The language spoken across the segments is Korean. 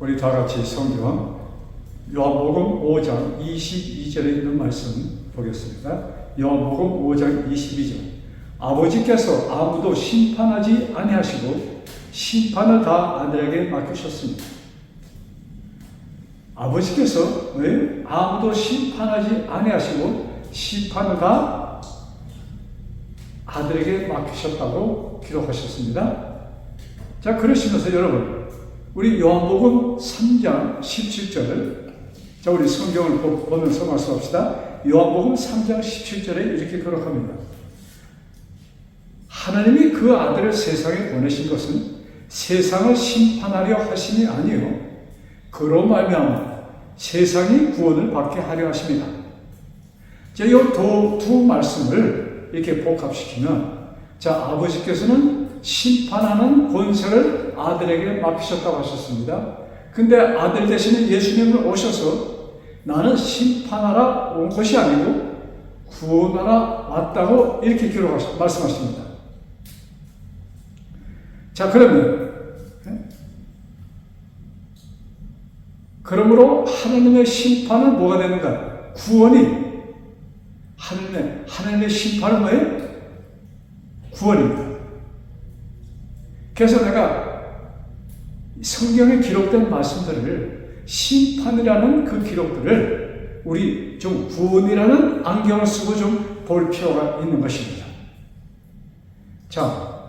우리 다 같이 성경 요한복음 5장 22절에 있는 말씀 보겠습니다. 요한복음 5장 22절. 아버지께서 아무도 심판하지 아니하시고 심판을 다 아들에게 맡기셨습니다. 아버지께서 아무도 심판하지 아니하시고 심판을 다 아들에게 맡기셨다고 기록하셨습니다. 자, 그러시면서 여러분, 우리 요한복음 3장 17절, 자, 우리 성경을 보면서 말씀합시다. 요한복음 3장 17절에 이렇게 기록합니다. 하나님이 그 아들을 세상에 보내신 것은 세상을 심판하려 하심이 아니요 그로 말미암아 세상이 구원을 받게 하려 하심이다. 자, 이 두 말씀을 이렇게 복합시키면, 자, 아버지께서는 심판하는 권세를 아들에게 맡기셨다고 하셨습니다. 근데 아들 대신에 예수님을 오셔서 나는 심판하러 온 것이 아니고 구원하러 왔다고 이렇게 말씀하십니다. 자, 그러므로 하나님의 심판은 뭐가 되는가? 구원이, 하나님의 심판은 뭐예요? 구원입니다. 그래서 내가 성경에 기록된 말씀들을, 심판이라는 그 기록들을 우리 좀 구원이라는 안경을 쓰고 좀 볼 필요가 있는 것입니다. 자,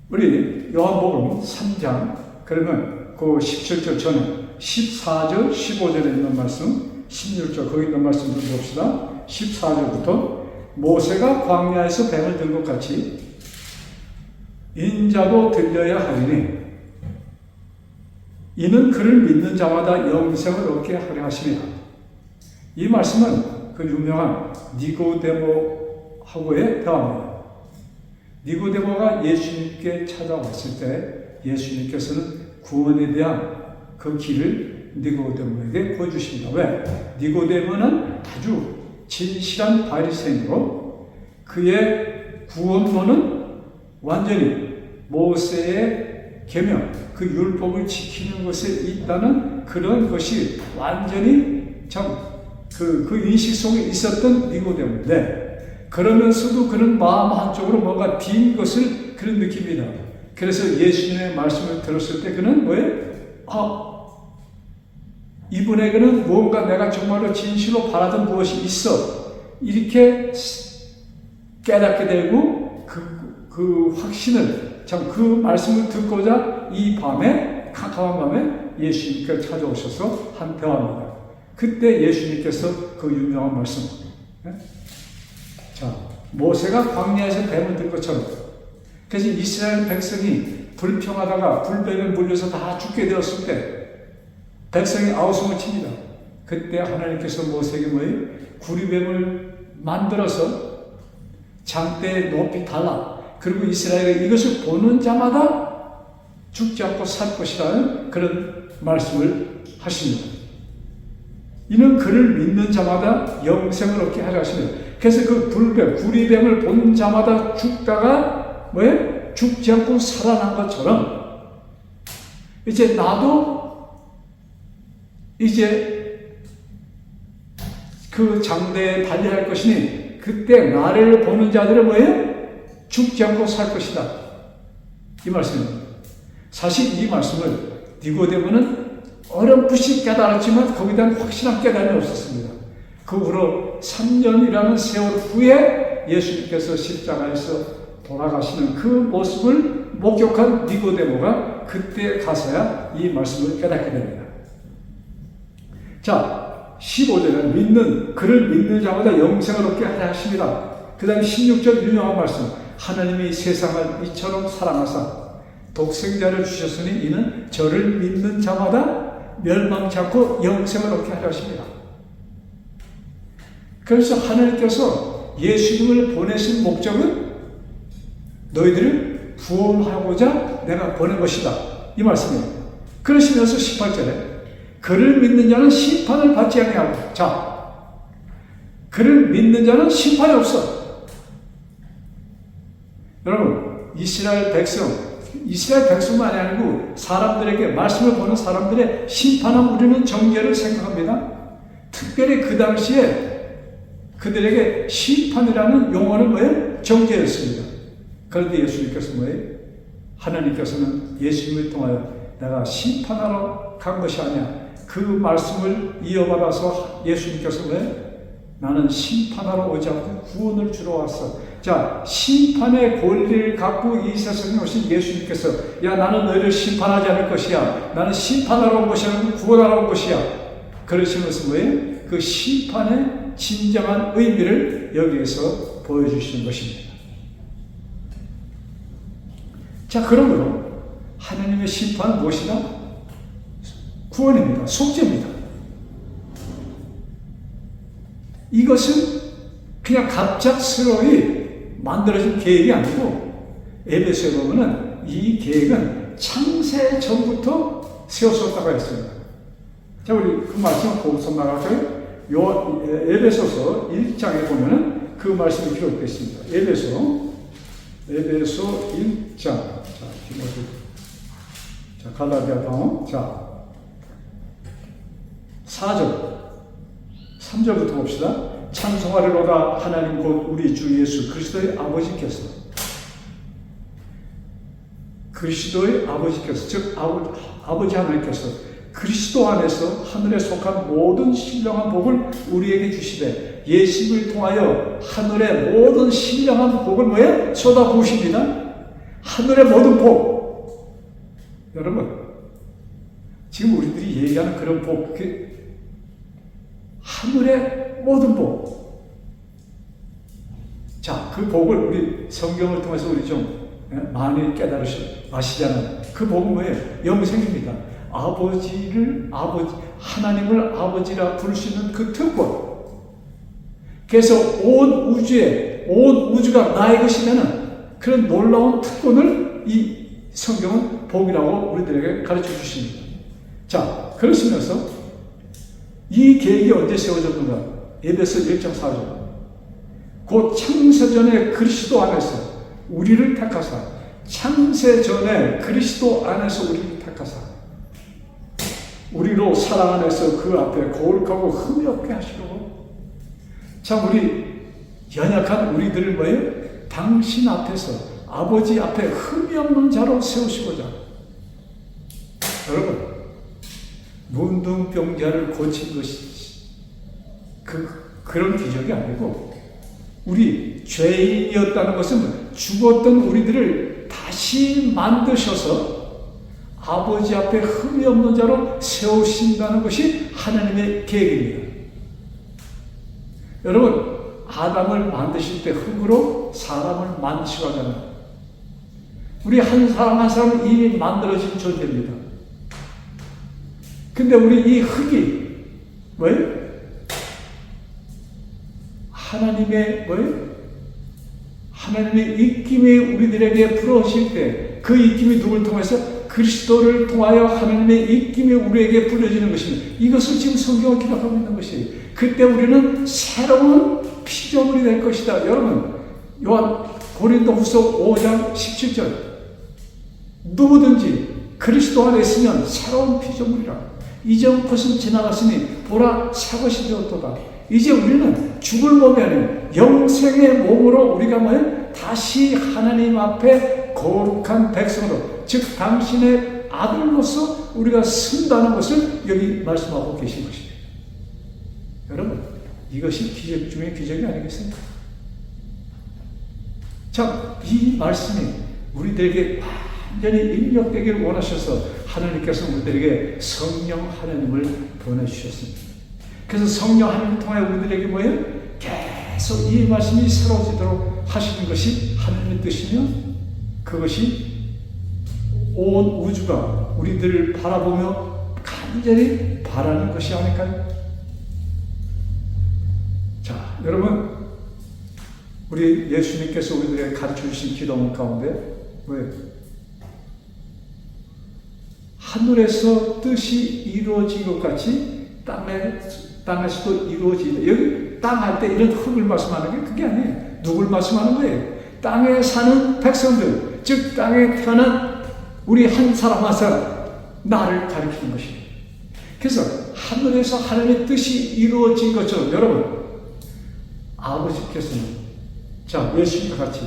우리 요한복음 3장, 그러면 그 17절 전에 14절, 15절에 있는 말씀, 16절 거기 있는 말씀 좀 봅시다. 14절부터 모세가 광야에서 뱀을 든 것 같이 인자도 들려야 하리니 이는 그를 믿는 자마다 영생을 얻게 하려 하심이라. 이 말씀은 그 유명한 니고데모하고의 대화입니다. 니고데모가 예수님께 찾아왔을 때 예수님께서는 구원에 대한 그 길을 니고데모에게 보여주십니다. 왜? 니고데모는 아주 진실한 바리새인으로 그의 구원론은 완전히 모세의 계명, 그 율법을 지키는 것에 있다는 그런 것이 완전히 참 그 인식 속에 있었던 니고데모인데, 그러면서도 그는 마음 한쪽으로 뭔가 빈 것을 그런 느낍니다. 그래서 예수님의 말씀을 들었을 때 그는 뭐예요? 이분에게는 무언가 내가 정말로 진실로 바라던 무엇이 있어. 이렇게 깨닫게 되고 그 확신을, 참 그 말씀을 듣고자 이 밤에, 캄캄한 밤에 예수님께 찾아오셔서 한 대화입니다. 그때 예수님께서 그 유명한 말씀, 자, 모세가 광야에서 뱀을 든 것처럼, 그래서 이스라엘 백성이 불평하다가 불뱀에 물려서 다 죽게 되었을 때 백성이 아우성을 칩니다. 그때 하나님께서 모세에게 뭐예요? 구리뱀을 만들어서 장대에 높이 달라. 그리고 이스라엘이 이것을 보는 자마다 죽지 않고 살 것이라는 그런 말씀을 하십니다. 이는 그를 믿는 자마다 영생을 얻게 하려 하시며, 그래서 그 불뱀, 구리뱀을 본 자마다 죽다가 뭐예요? 죽지 않고 살아난 것처럼 이제 나도 이제 그 장대에 달려야 할 것이니 그때 나를 보는 자들은 뭐예요? 죽지 않고 살 것이다. 이 말씀입니다. 사실 이 말씀을 니고데모는 어렴풋이 깨달았지만 거기에 대한 확실한 깨달음이 없었습니다. 그 후로 3년이라는 세월 후에 예수님께서 십자가에서 돌아가시는 그 모습을 목격한 니고데모가 그때 가서야 이 말씀을 깨닫게 됩니다. 자, 15절은 그를 믿는 자마다 영생을 얻게 하려 하십니다. 그 다음에 16절 유명한 말씀, 하나님이 세상을 이처럼 사랑하사 독생자를 주셨으니 이는 저를 믿는 자마다 멸망치 않고 영생을 얻게 하려 하십니다. 그래서 하나님께서 예수님을 보내신 목적은 너희들을 구원하고자 내가 보낸 것이다. 이 말씀이에요. 그러시면서 18절에 그를 믿는 자는 심판을 받지 아니하고, 자, 그를 믿는 자는 심판이 없어. 여러분, 이스라엘 백성 이스라엘 백성만이 아니고 사람들에게 말씀을 보는 사람들의 심판은 우리는 정죄를 생각합니다. 특별히 그 당시에 그들에게 심판이라는 용어는 뭐예요? 정죄였습니다. 그런데 예수님께서 뭐예요? 하나님께서는 예수님을 통하여 내가 심판하러 간 것이 아니야. 그 말씀을 이어받아서 예수님께서 뭐예요? 나는 심판하러 오지 않고 구원을 주러 왔어. 자, 심판의 권리를 갖고 이 세상에 오신 예수님께서 야, 나는 너희를 심판하지 않을 것이야. 나는 심판하러 온 것이 아니고 구원하러 온 것이야. 그러시면서 뭐예요? 그 심판의 진정한 의미를 여기에서 보여주시는 것입니다. 자, 그러므로 하나님의 심판은 무엇이다? 구원입니다. 속죄입니다. 이것은 그냥 갑작스러이 만들어진 계획이 아니고 에베소에 보면은 이 계획은 창세 전부터 세워졌다고 했습니다. 자, 우리 그 말씀 보고서 나가죠. 요 에베소서 1장에 보면은 그 말씀이 기록되어 있습니다. 에베소 1장. 자, 디모데. 자, 갈라디아 다음. 자, 4절. 3절부터 봅시다. 찬송하리로다 하나님 곧 우리 주 예수 그리스도의 아버지께서 즉 아버지 하나님께서 그리스도 안에서 하늘에 속한 모든 신령한 복을 우리에게 주시되 예수를 통하여 하늘의 모든 신령한 복을 뭐에 쏟아부으십니다. 하늘의 모든 복. 여러분, 지금 우리들이 얘기하는 그런 복, 하늘의 모든 복. 자, 그 복을 우리 성경을 통해서 우리 좀 많이 아시잖아요. 그 복은 뭐예요? 영생입니다. 하나님을 아버지라 부를 수 있는 그 특권. 그래서 온 우주가 나의 것이면은 그런 놀라운 특권을 이 성경은 복이라고 우리들에게 가르쳐 주십니다. 자, 그러시면서 이 계획이 언제 세워졌는가? 에베소 1장 4절. 곧 창세전에 그리스도 안에서 우리를 택하사, 창세전에 그리스도 안에서 우리를 택하사, 우리로 사랑 안에서 그 앞에 거룩하고 흠이 없게 하시려고. 자, 우리 연약한 우리들을 뭐예요? 당신 앞에서, 아버지 앞에 흠이 없는 자로 세우시고자. 여러분, 문둥병자를 고친 것이 그런 기적이 아니고 우리 죄인이었다는 것은 죽었던 우리들을 다시 만드셔서 아버지 앞에 흠이 없는 자로 세우신다는 것이 하나님의 계획입니다. 여러분, 아담을 만드실 때 흙으로 사람을 만드시고 하잖아요. 우리 한 사람 한 사람은 이미 만들어진 존재입니다. 근데 우리 이 흙이 뭐예요? 하나님의 입김이 우리들에게 불어오실 때 그 입김이 누굴 통해서? 그리스도를 통하여 하나님의 입김이 우리에게 불려지는 것입니다. 이것을 지금 성경을 기록하고 있는 것이에요. 그때 우리는 새로운 피조물이 될 것이다. 여러분, 고린도후서 5장 17절. 누구든지 그리스도 안에 있으면 새로운 피조물이라. 이전 것은 지나갔으니 보라 새 것이 되었도다. 이제 우리는 죽을 몸이 아닌 영생의 몸으로 우리가 뭐예요? 다시 하나님 앞에 거룩한 백성으로, 즉 당신의 아들로서 우리가 쓴다는 것을 여기 말씀하고 계신 것입니다. 여러분, 이것이 기적 중에 기적이 아니겠습니까? 자, 이 말씀이 우리들에게 완전히 입력되기를 원하셔서 하나님께서 우리들에게 성령 하나님을 보내주셨습니다. 그래서 성령 하나님을 통해 우리들에게 뭐예요? 계속 이 말씀이 새로워지도록 하시는 것이 하나님의 뜻이며, 그것이 온 우주가 우리들을 바라보며 간절히 바라는 것이 아닐까요? 자, 여러분, 우리 예수님께서 우리들에게 가르쳐 주신 기도문 가운데 뭐예요? 하늘에서 뜻이 이루어진 것 같이 땅에서도 이루어지다. 여기 땅 할 때 이런 흙을 말씀하는 게 그게 아니에요. 누굴 말씀하는 거예요? 땅에 사는 백성들, 즉 땅에 태어난 우리 한 사람 한 사람 나를 가리키는 것입니다. 그래서 하늘에서 하나님의 뜻이 이루어진 것처럼 여러분 아버지께서는 자 예수님과 같이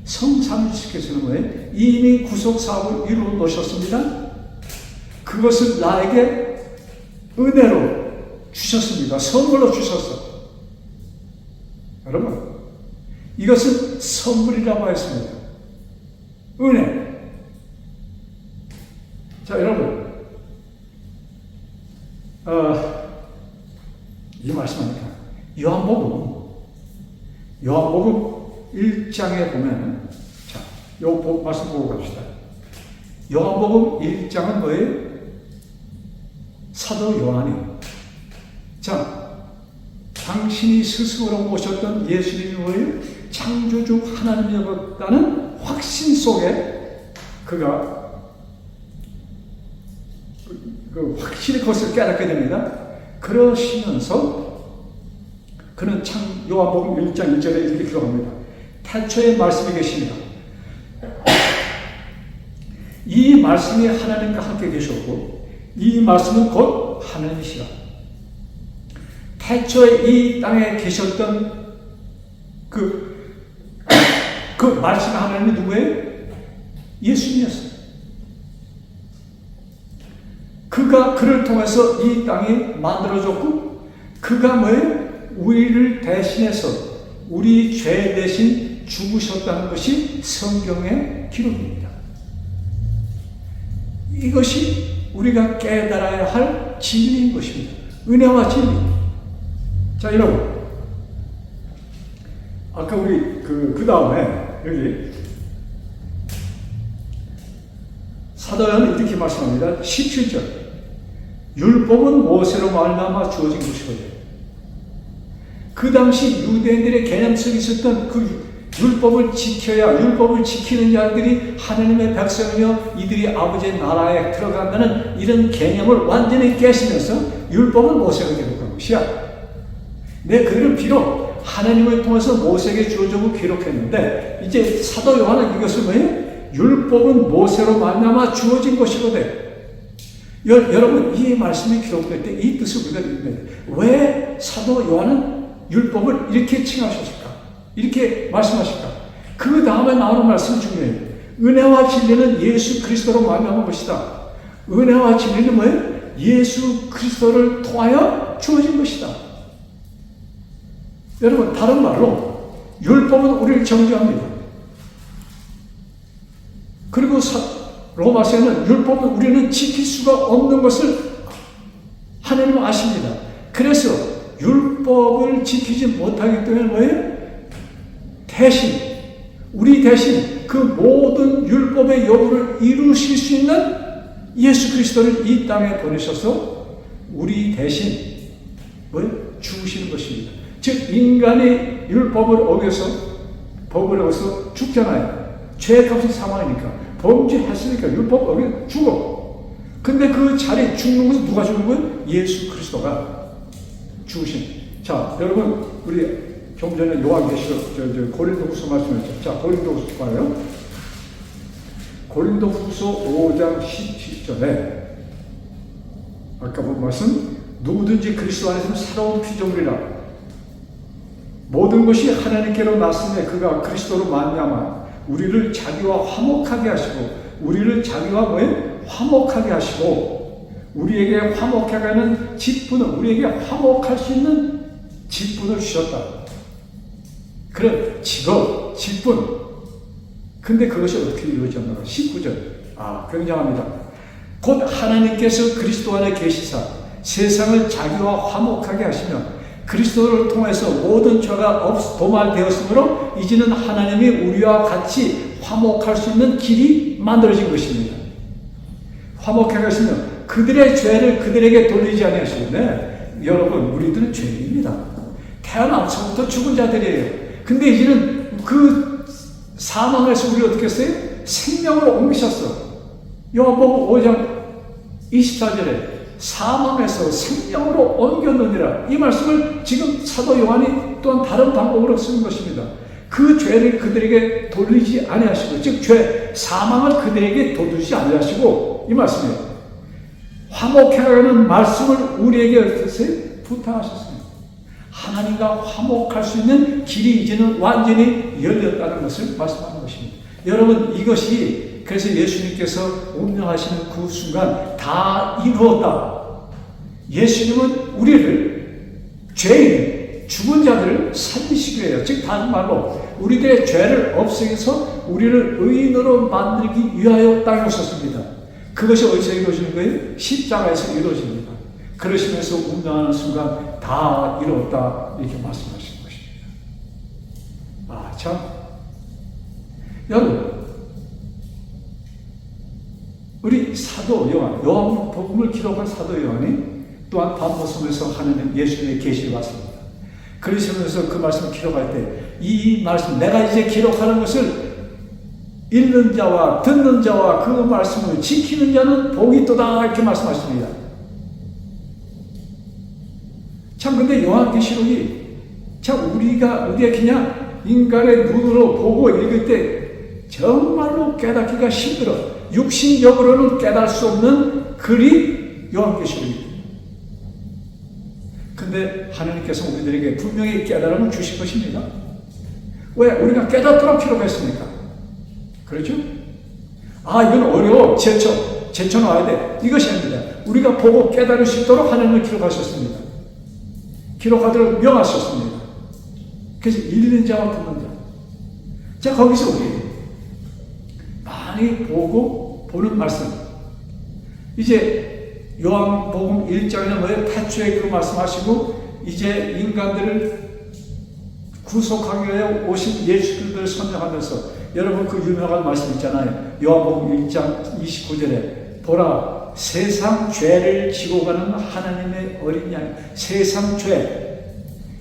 성삼위께서는 뭐예요? 이미 구속사업을 이루어 놓으셨습니다. 그것을 나에게 은혜로 주셨습니다. 선물로 주셨어. 여러분 이것은 선물이라고 했습니다. 은혜. 자 여러분 이 말씀하니까 요한복음 1장에 보면 자, 요 말씀 보고 갑시다. 요한복음 1장은 뭐예요? 사도 요한이 자 당신이 스스로 모셨던 예수님이 뭐예요? 창조주 하나님이었다는 확신 속에 그가 그 확실히 그것을 깨닫게 됩니다. 그러시면서 그는 요한복음 1장 1절에 이렇게 기록합니다. 태초에 말씀이 계십니다. 이 말씀이 하나님과 함께 계셨고 이 말씀은 곧 하나님이시라. 태초에 이 땅에 계셨던 그 말씀 하나님이 누구예요? 예수님이었어요. 그를 통해서 이 땅이 만들어졌고 그가 뭐예요? 우리를 대신해서 우리 죄 대신 죽으셨다는 것이 성경의 기록입니다. 이것이 우리가 깨달아야 할 진리인 것입니다. 은혜와 진리. 자, 여러분. 아까 우리 그 다음에 여기 사도 요한은 이렇게 말씀합니다. 17절. 율법은 모세로 말미암아 주어진 것이거든요. 그 당시 유대인들의 개념 속에 있었던 그 율법을 지켜야 율법을 지키는 자들이 하나님의 백성이며 이들이 아버지의 나라에 들어간다는 이런 개념을 완전히 깨시면서 율법은 모세가 기록한 것이야. 내 그들은 비록 하나님을 통해서 모세에게 주어지고 기록했는데 이제 사도 요한은 이것을 뭐예요? 율법은 모세로 말미암아 주어진 것이거든. 여러분 이 말씀이 기록될 때 이 뜻을 우리가 읽는다. 왜 사도 요한은 율법을 이렇게 칭하셨을까? 이렇게 말씀하실까? 그 다음에 나오는 말씀이 중요해요. 은혜와 진리는 예수 그리스도로 말미암은 것이다. 은혜와 진리는 뭐예요? 예수 그리스도를 통하여 주어진 것이다. 여러분 다른 말로 율법은 우리를 정죄합니다. 그리고 로마서에는 율법은 우리는 지킬 수가 없는 것을 하나님은 아십니다. 그래서 율법을 지키지 못하기 때문에 뭐예요? 우리 대신 그 모든 율법의 여부를 이루실 수 있는 예수 그리스도를 이 땅에 보내셔서 우리 대신 뭐예요? 죽으시는 것입니다. 즉 인간이 율법을 어겨서 법을 어겨서 죽잖아요. 죄의 값은 사망이니까. 범죄했으니까 율법 어겨 죽어. 근데 그 자리에 죽는 것은 누가 죽는 거예요? 예수 그리스도가 죽으신. 자, 여러분 우리 좀 전에 요한계시록 고린도후서 말씀했죠. 자, 고린도후서 봐요. 고린도후서 5장 17절에 아까 본 말씀 누구든지 그리스도 안에서는 새로운 피조물이라. 모든 것이 하나님께로 났음에 그가 그리스도로 말미암아 우리를 자기와 화목하게 하시고 우리를 자기와 뭐에 화목하게 하시고 우리에게 화목하게 하는 직분을 우리에게 화목할 수 있는 직분을 주셨다. 그런 직업, 직분. 근데 그것이 어떻게 이루어졌나? 19절. 굉장합니다. 곧 하나님께서 그리스도 안에 계시사 세상을 자기와 화목하게 하시며 그리스도를 통해서 모든 죄가 도말되었으므로 이제는 하나님이 우리와 같이 화목할 수 있는 길이 만들어진 것입니다. 화목하게 하시면 그들의 죄를 그들에게 돌리지 아니하시는데 여러분 우리들은 죄인입니다. 태어나서부터 죽은 자들이에요. 근데 이제는 그 사망에서 우리 어떻게 했어요? 생명으로 옮기셨어. 요한복음 5장 24절에 사망에서 생명으로 옮겼느니라. 이 말씀을 지금 사도 요한이 또한 다른 방법으로 쓰는 것입니다. 그 죄를 그들에게 돌리지 아니하시고, 즉 죄 사망을 그들에게 도두지 아니하시고, 이 말씀이에요. 화목해가는 말씀을 우리에게 어떠세요? 부탁하셨습니다. 하나님과 화목할 수 있는 길이 이제는 완전히 열렸다는 것을 말씀하는 것입니다. 여러분, 이것이 그래서 예수님께서 운명하시는 그 순간 다 이루었다. 예수님은 우리를 죄인, 죽은 자들을 살리시기 위해요. 즉 다른 말로 우리들의 죄를 없애서 우리를 의인으로 만들기 위하여 땅에 오셨습니다. 그것이 어디서 이루어지는 거예요? 십자가에서 이루어집니다. 그러시면서 운명하는 순간 다 이루었다 이렇게 말씀하시는 것입니다. 아, 참 여러분, 우리 사도 요한복음을 기록한 사도 요한이 또한 밤모섬에서 하나님 예수님의 계시를 받습니다. 그러시면서 그 말씀을 기록할 때 이 말씀, 내가 이제 기록하는 것을 읽는 자와 듣는 자와 그 말씀을 지키는 자는 복이 있도다 이렇게 말씀하십니다. 참 근데 요한계시록이 참 우리가 그냥 인간의 눈으로 보고 읽을 때 정말로 깨닫기가 힘들어. 육신적으로는 깨달을 수 없는 글이 요한계시록입니다. 근데 하나님께서 우리들에게 분명히 깨달음을 주실 것입니다. 왜? 우리가 깨닫도록 기록했습니까? 그렇죠? 아, 이건 어려워. 제쳐 놔야 돼. 이것이 아닙니다. 우리가 보고 깨달을 수 있도록 하나님을 기록하셨습니다. 기록하도록 명하셨습니다. 그래서 읽는 자와 듣는 자. 자, 거기서 우리 많이 보는 말씀. 이제 요한복음 1장에는 뭐예요? 태초에 그 말씀하시고 이제 인간들을 구속하기 위해 오신 예수 그리스도를 선명하면서 여러분 그 유명한 말씀 있잖아요. 요한복음 1장 29절에 보라 세상 죄를 지고 가는 하나님의 어린 양. 세상 죄,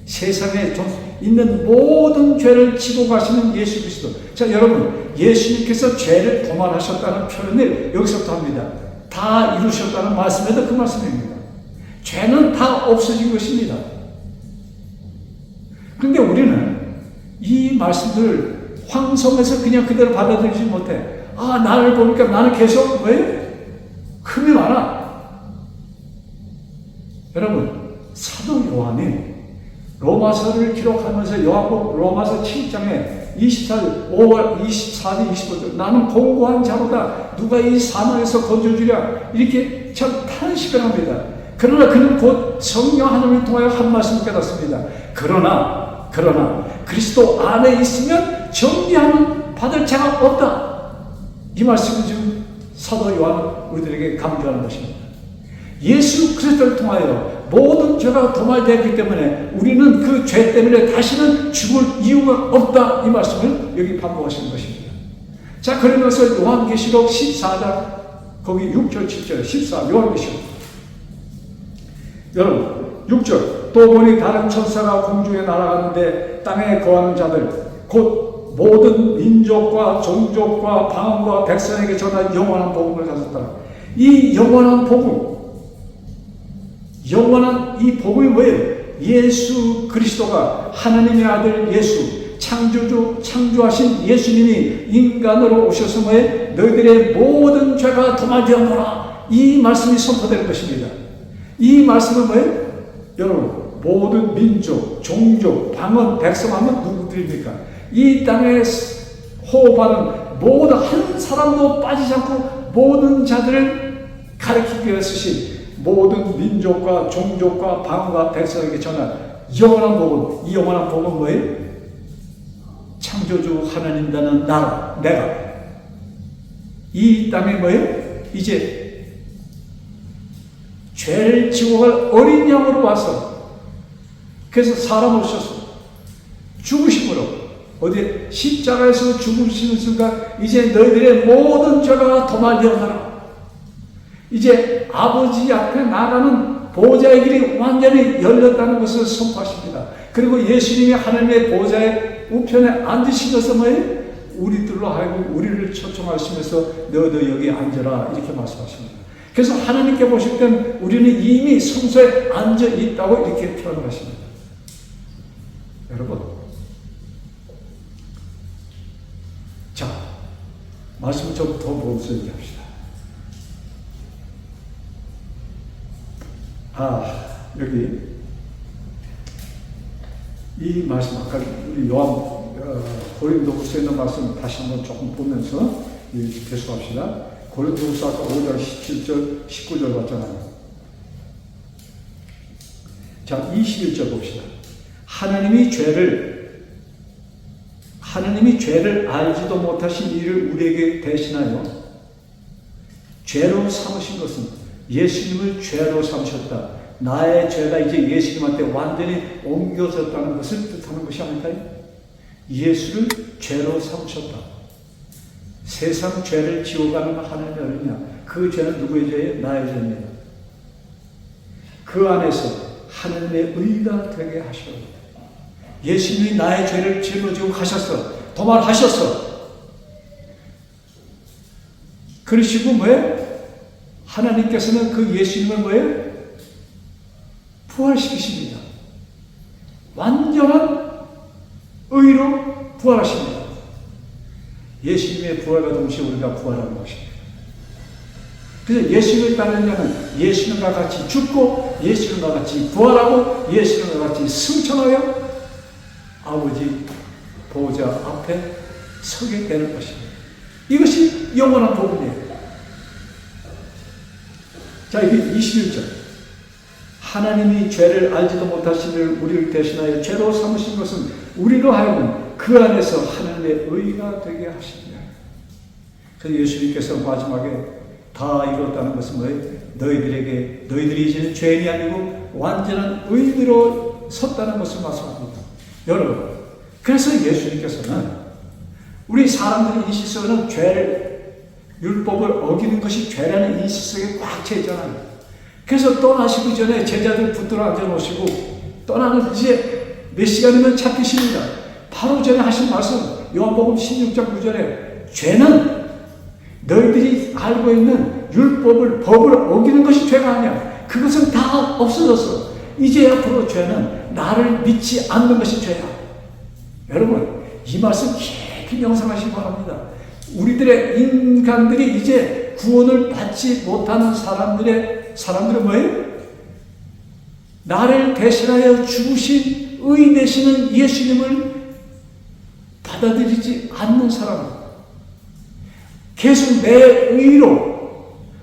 세상에 있는 모든 죄를 지고 가시는 예수 그리스도. 자, 여러분, 예수님께서 죄를 도말하셨다는 표현을 여기서부터 합니다. 다 이루셨다는 말씀에도 그 말씀입니다. 죄는 다 없어진 것입니다. 그런데 우리는 이 말씀들을 황성에서 그냥 그대로 받아들이지 못해. 아, 나를 보니까 나는 계속 왜? 흠이 많아. 여러분, 사도 요한이 로마서를 기록하면서 로마서 7장에 5월 24절 25절 나는 공고한 자로다. 누가 이 사망에서 건져주랴. 이렇게 참 탄식을 합니다. 그러나 그는 곧 성령 하나님을 통하여 한 말씀을 깨닫습니다. 그러나 그리스도 안에 있으면 정죄함은 받을 자가 없다. 이 말씀을 지금 사도 요한은 우리들에게 강조하는 것입니다. 예수 그리스도를 통하여 모든 죄가 도말되었기 때문에 우리는 그 죄 때문에 다시는 죽을 이유가 없다. 이 말씀을 여기 반복하시는 것입니다. 자, 그러면서 요한계시록 14장 거기 6절 7절 14 요한계시록 여러분 6절 또 보니 다른 천사가 공중에 날아가는데 땅에 거하는 자들 곧 모든 민족과 종족과 방언과 백성에게 전한 영원한 복음을 가졌다. 이 영원한 복음, 영원한 이 복음이 뭐예요? 예수 그리스도가 하나님의 아들 예수, 창조하신 예수님이 인간으로 오셔서 뭐예요? 너희들의 모든 죄가 도말되었노라. 이 말씀이 선포되는 것입니다. 이 말씀은 뭐예요? 여러분, 모든 민족, 종족, 방언, 백성 하면 누구들입니까? 이 땅에 호흡하는 모든 한 사람도 빠지지 않고 모든 자들을 가르치기 위해 쓰신 모든 민족과 종족과 방언과 백성에게 전한 영원한 복음. 이 영원한 복음은 뭐예요? 창조주 하나님이라는 내가 이 땅에 뭐예요? 이제 죄를 지고 갈 어린 양으로 와서 그래서 사람을 오셔서 죽으심으로 어디 십자가에서 죽으시는 순간 이제 너희들의 모든 죄가 도말되어가라. 이제 아버지 앞에 나가는 보호자의 길이 완전히 열렸다는 것을 선포하십니다. 그리고 예수님이 하나님의 보호자의 우편에 앉으시면서 뭐예요? 우리들로 하여금 우리를 초청하시면서 너도 여기 앉아라 이렇게 말씀하십니다. 그래서 하나님께 보실 땐 우리는 이미 성소에 앉아 있다고 이렇게 표현을 하십니다. 여러분, 말씀을 좀 더 보면서 얘기합시다. 여기 이 말씀 아까 우리 고린도후서에 있는 말씀 다시 한번 조금 보면서 계속합시다. 고린도후서 아까 5장 17절 19절 봤잖아요. 자, 21절 봅시다. 하나님이 죄를 알지도 못하신 이를 우리에게 대신하여 죄로 삼으신 것은 예수님을 죄로 삼으셨다. 나의 죄가 이제 예수님한테 완전히 옮겨졌다는 것을 뜻하는 것이 아닐까요? 예수를 죄로 삼으셨다. 세상 죄를 지워가는 하나님의 어른이냐? 그 죄는 누구의 죄예요? 나의 죄입니다. 그 안에서 하나님의 의가 되게 하셔. 예수님이 나의 죄를 짊어지고 가셨어. 도말하셨어. 그러시고 뭐예요? 하나님께서는 그 예수님을 뭐예요? 부활시키십니다. 완전한 의로 부활하십니다. 예수님의 부활과 동시에 우리가 부활하는 것입니다. 그래서 예수님을 따르는 자는 예수님과 같이 죽고 예수님과 같이 부활하고 예수님과 같이 승천하여 아버지 보호자 앞에 서게 되는 것입니다. 이것이 영원한 복음이에요. 자, 이게 21절. 하나님이 죄를 알지도 못하시는 우리를 대신하여 죄로 삼으신 것은 우리로 하여금 그 안에서 하나님의 의가 되게 하십니다. 그래서 예수님께서 마지막에 다 이뤘다는 것은 뭐예요? 너희들이 이제는 죄인이 아니고 완전한 의인으로 섰다는 것을 말씀합니다. 여러분, 그래서 예수님께서는 우리 사람들의 인식 속에는 율법을 어기는 것이 죄라는 인식 속에 꽉 차 있잖아요. 그래서 떠나시기 전에 제자들 붙들어 앉아놓으시고 떠나는 이제 몇 시간이면 잡히십니다. 바로 전에 하신 말씀 요한복음 16장 9절에 죄는 너희들이 알고 있는 법을 어기는 것이 죄가 아니야. 그것은 다 없어졌어. 이제 앞으로 죄는 나를 믿지 않는 것이 죄야. 여러분, 이 말씀 깊이 명상하시기 바랍니다. 우리들의 인간들이 이제 구원을 받지 못하는 사람들은 뭐예요? 나를 대신하여 죽으신 의 되시는 예수님을 받아들이지 않는 사람, 계속 내 의로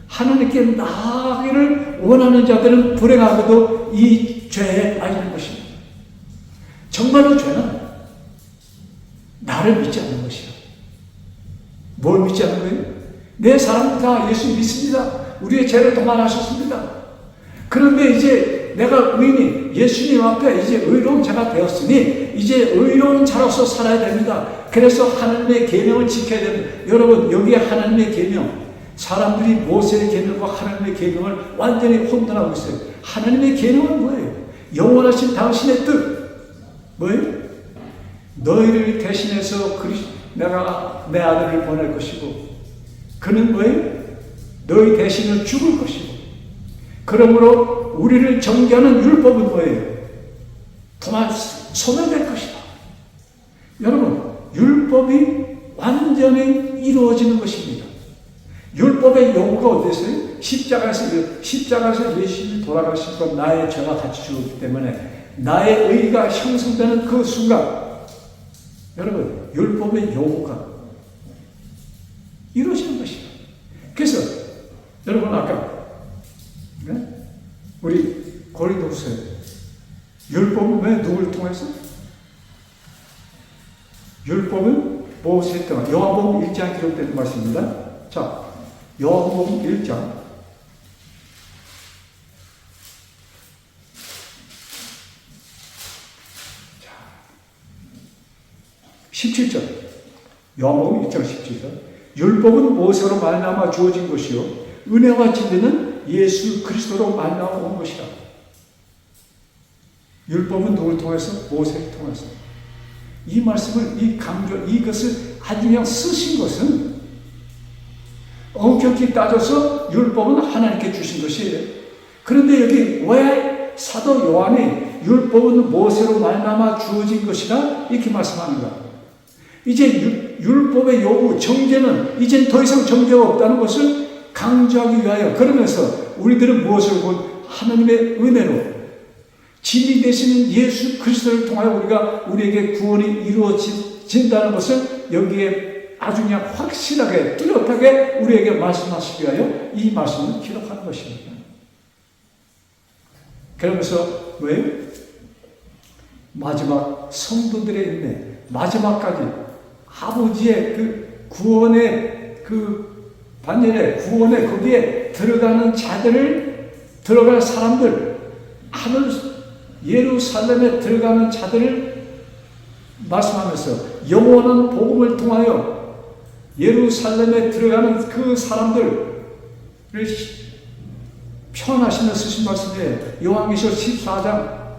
하나님께 나아가기를 원하는 자들은 불행하고도 이 죄에 빠지는 것입니다. 정말로 죄는 나를 믿지 않는 것이야. 뭘 믿지 않는 거예요? 내 사람들 다 예수 믿습니다. 우리의 죄를 도말하셨습니다. 그런데 이제 내가 의인이 예수님 앞에 이제 의로운 자가 되었으니 이제 의로운 자로서 살아야 됩니다. 그래서 하나님의 계명을 지켜야 됩니다. 여러분, 여기에 하나님의 계명, 사람들이 모세의 계명과 하나님의 계명을 완전히 혼돈하고 있어요. 하나님의 계명은 뭐예요? 영원하신 당신의 뜻. 뭐예요? 너희를 대신해서 내가 내 아들을 보낼 것이고 그는 뭐예요? 너희 대신을 죽을 것이고 그러므로 우리를 정죄하는 율법은 뭐예요? 도말 소멸될 것이다. 여러분, 율법이 완전히 이루어지는 것입니다. 율법의 요구가 어땠어요? 십자가에서 예수님이 돌아가신 것, 나의 죄가 같이 죽었기 때문에 나의 의가 형성되는 그 순간, 여러분, 율법의 요구가 이루어지는 것이에요. 그래서 여러분, 아까 우리 고린도후서에 율법은 왜 누구를 통해서? 율법은 모세를 통해 요한복음 1장 기록된 말씀입니다. 자, 요한복음 1장 17절. 요한복음 1장 17절. 율법은 모세로 말미암아 주어진 것이요 은혜와 진리는 예수 그리스도로 말미암아 온 것이라. 율법은 누구를 통해서? 모세를 통해서. 이 말씀을 이것을 아주 그냥 쓰신 것은 엄격히 따져서 율법은 하나님께 주신 것이에요. 그런데 여기 왜 사도 요한이 율법은 모세로 말미암아 주어진 것이라 이렇게 말씀합니다. 이제 율법의 요구, 정죄는 이젠 더 이상 정죄가 없다는 것을 강조하기 위하여, 그러면서 우리들은 무엇을 곧 하나님의 은혜로 진리 되시는 예수 그리스도를 통하여 우리에게 구원이 이루어진다는 것을 여기에 아주 그냥 확실하게 뚜렷하게 우리에게 말씀하시기 위하여 이 말씀을 기록하는 것입니다. 그러면서 뭐예요? 마지막 성도들의 인내, 마지막까지 아버지의 그 구원의 그 반열에, 구원의 거기에 들어가는 들어갈 사람들, 예루살렘에 들어가는 자들을 말씀하면서 영원한 복음을 통하여 예루살렘에 들어가는 그 사람들을 표현하시며 쓰신 말씀이에요. 요한계시록 14장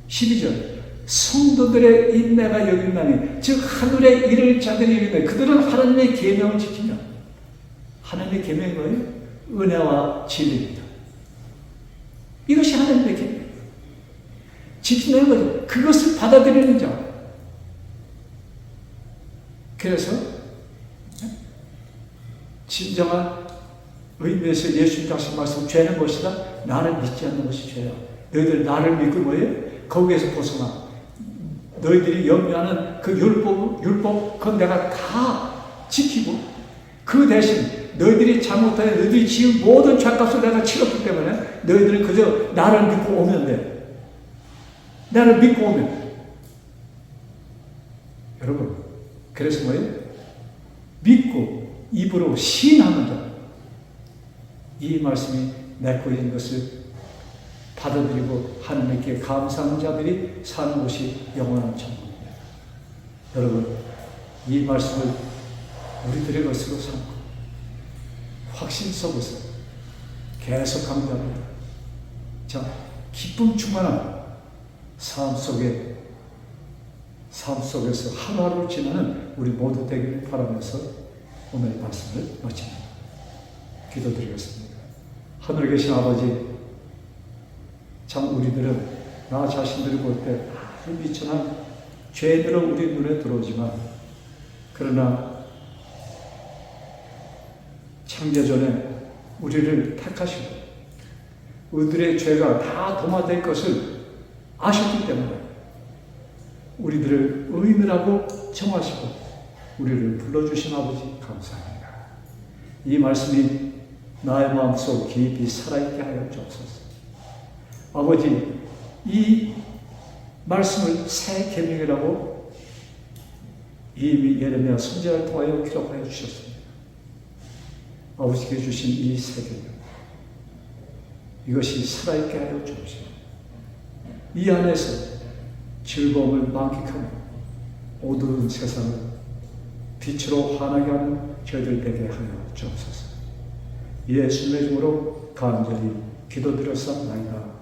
12절. 성도들의 인내가 여기 있나니, 즉 하늘에 이를 자들이 여기 있나니, 그들은 하나님의 계명을 지키며, 하나님의 계명이 뭐예요? 은혜와 진리입니다. 이것이 하나님의 계명. 지킨다는 거죠. 그것을 받아들이는 자. 그래서 진정한 의미에서 예수님 하신 말씀, 죄는 것이다. 나를 믿지 않는 것이 죄야. 너희들 나를 믿고 뭐예요? 거기에서 벗어나. 너희들이 염려하는 그 율법, 그건 내가 다 지키고, 그 대신 너희들이 잘못하여 너희들이 지은 모든 죄값을 내가 치렀기 때문에 너희들은 그저 나를 믿고 오면 돼. 나를 믿고 오면. 여러분, 그래서 뭐예요? 믿고 입으로 시인하는 자. 이 말씀이 맺고 있는 것을 받아들이고 하나님께 감사하는 자들이 사는 곳이 영원한 천국입니다. 여러분, 이 말씀을 우리들의 것으로 삼고 확신 속에서 계속 강조합니다. 자, 기쁨 충만한 삶 속에서 하루하루 지나는 우리 모두 되기를 바라면서 오늘 말씀을 마칩니다. 기도드리겠습니다. 하늘에 계신 아버지, 참 우리들은 나 자신들을 볼 때 아주 비천한 죄들은 우리 눈에 들어오지만, 그러나 창조전에 우리를 택하시고 우리들의 죄가 다 도마될 것을 아셨기 때문에 우리들을 의인이라고 정하시고 우리를 불러주신 아버지 감사합니다. 이 말씀이 나의 마음속 깊이 살아있게 하여 주옵소서. 아버지, 이 말씀을 새 계명이라고 이미 예레미야 선지자를 통하여 기록하여 주셨습니다. 아버지께 주신 이 새 계명, 이것이 살아있게 하여 주옵소서. 이 안에서 즐거움을 만끽하며 어두운 세상을 빛으로 환하게 하는 저희들 되게 하여 주옵소서. 예수님의 이름으로 간절히 기도드렸사옵나이다.